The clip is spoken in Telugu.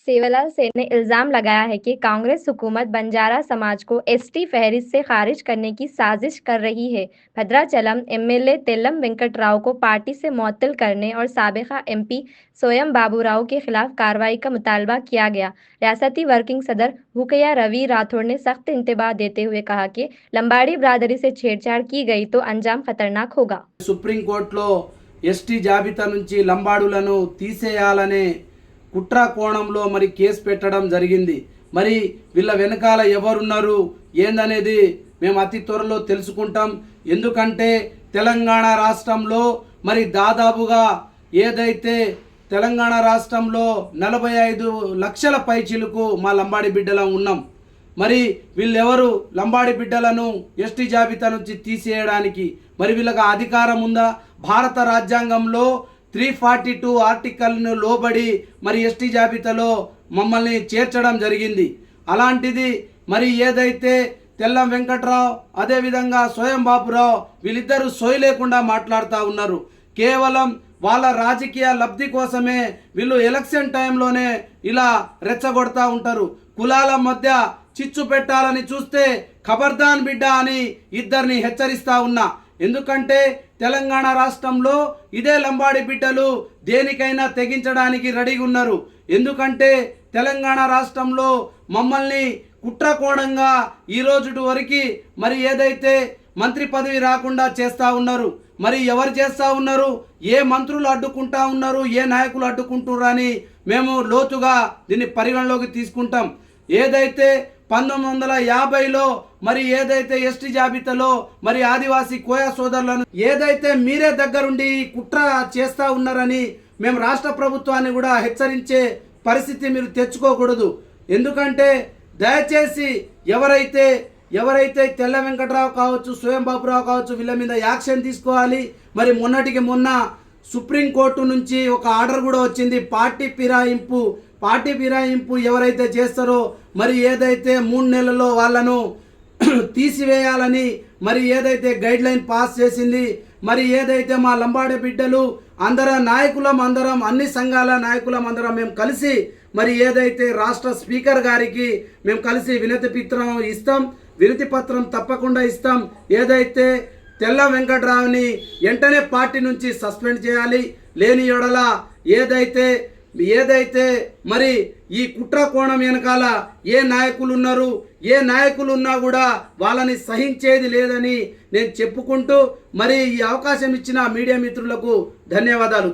सेवालाल सेन ने इल्जाम लगाया है कि कांग्रेस हुकूमत बंजारा समाज को एसटी फहरिस्त से खारिज करने की साजिश कर रही है। भद्राचलम एमएलए तेलम वेंकट राव को पार्टी से मुअत्तल करने और साबिका एमपी सोयम बाबू राव के खिलाफ कार्रवाई का मुतालबा किया गया। रियासती वर्किंग सदर भूकैया रवि राठौड़ ने सख्त इंतबाह देते हुए कहा कि लंबाड़ी बिरादरी से छेड़छाड़ की गई तो अंजाम खतरनाक होगा। सुप्रीम कोर्టులో ఎస్టీ జాబితా నుంచి లంబాడులను తీసేయాలనే కుట్ర కోణంలో మరి కేసు పెట్టడం జరిగింది. మరి వీళ్ళ వెనకాల ఎవరున్నారు ఏందనేది మేము అతి త్వరలో తెలుసుకుంటాం. ఎందుకంటే తెలంగాణ రాష్ట్రంలో మరి దాదాపుగా ఏదైతే తెలంగాణ రాష్ట్రంలో 45 లక్షల పైచిలకు మా లంబాడి బిడ్డలం ఉన్నాం. మరి వీళ్ళెవరు లంబాడి బిడ్డలను ఎస్టీ జాబితా నుంచి తీసేయడానికి మరి వీళ్ళకి అధికారం ఉందా? భారత రాజ్యాంగంలో 342 ఆర్టికల్ను లోబడి మరి ఎస్టీ జాబితాలో మమ్మల్ని చేర్చడం జరిగింది. అలాంటిది మరి ఏదైతే తెల్లం వెంకట్రావు అదేవిధంగా స్వయం బాపురావు వీళ్ళిద్దరూ సోయి లేకుండా మాట్లాడుతూ ఉన్నారు. కేవలం వాళ్ళ రాజకీయ లబ్ధి కోసమే వీళ్ళు ఎలక్షన్ టైంలోనే ఇలా రెచ్చగొడతా ఉంటారు. కులాల మధ్య చిచ్చు పెట్టాలని చూస్తే ఖబర్దాన్ బిడ్డ అని ఇద్దరిని హెచ్చరిస్తా ఉన్నా. ఎందుకంటే తెలంగాణ రాష్ట్రంలో ఇదే లంబాడి బిడ్డలు దేనికైనా తెగించడానికి రెడీగా ఉన్నారు. ఎందుకంటే తెలంగాణ రాష్ట్రంలో మమ్మల్ని కుట్రకోణంగా ఈ రోజు వరకు మరి ఏదైతే మంత్రి పదవి రాకుండా చేస్తూ ఉన్నారు. మరి ఎవరు చేస్తూ ఉన్నారు? ఏ మంత్రులు అడ్డుకుంటా ఉన్నారు? ఏ నాయకులు అడ్డుకుంటున్నారు అని మేము లోతుగా దీన్ని పరిగణలోకి తీసుకుంటాం. ఏదైతే 1950లో మరి ఏదైతే ఎస్టీ జాబితాలో మరి ఆదివాసీ కోయా సోదరులను ఏదైతే మీరే దగ్గరుండి కుట్ర చేస్తూ ఉన్నారని మేము రాష్ట్ర ప్రభుత్వాన్ని కూడా హెచ్చరించే పరిస్థితి మీరు తెచ్చుకోకూడదు. ఎందుకంటే దయచేసి ఎవరైతే తెల్ల వెంకట్రావు కావచ్చు, స్వయం బాపురావు కావచ్చు, వీళ్ళ మీద యాక్షన్ తీసుకోవాలి. మరి మొన్నటికి మొన్న సుప్రీంకోర్టు నుంచి ఒక ఆర్డర్ కూడా వచ్చింది. పార్టీ ఫిరాయింపు ఎవరైతే చేస్తారో మరి ఏదైతే 3 నెలల్లో వాళ్ళను తీసివేయాలని మరి ఏదైతే గైడ్ లైన్ పాస్ చేసింది. మరి ఏదైతే మా లంబాడి బిడ్డలు అందరం అన్ని సంఘాల నాయకులం అందరం మేము కలిసి మరి ఏదైతే రాష్ట్ర స్పీకర్ గారికి మేము కలిసి వినతి పత్రం తప్పకుండా ఇస్తాం. ఏదైతే తెల్ల వెంకట్రావుని వెంటనే పార్టీ నుంచి సస్పెండ్ చేయాలి. లేని యెడల ఏదైతే మరి ఈ కుట్ర కోణం వెనకాల ఏ నాయకులు ఉన్నా కూడా వాళ్ళని సహించేది లేదని నేను చెప్పుకుంటూ మరి ఈ అవకాశం ఇచ్చిన మీడియా మిత్రులకు ధన్యవాదాలు.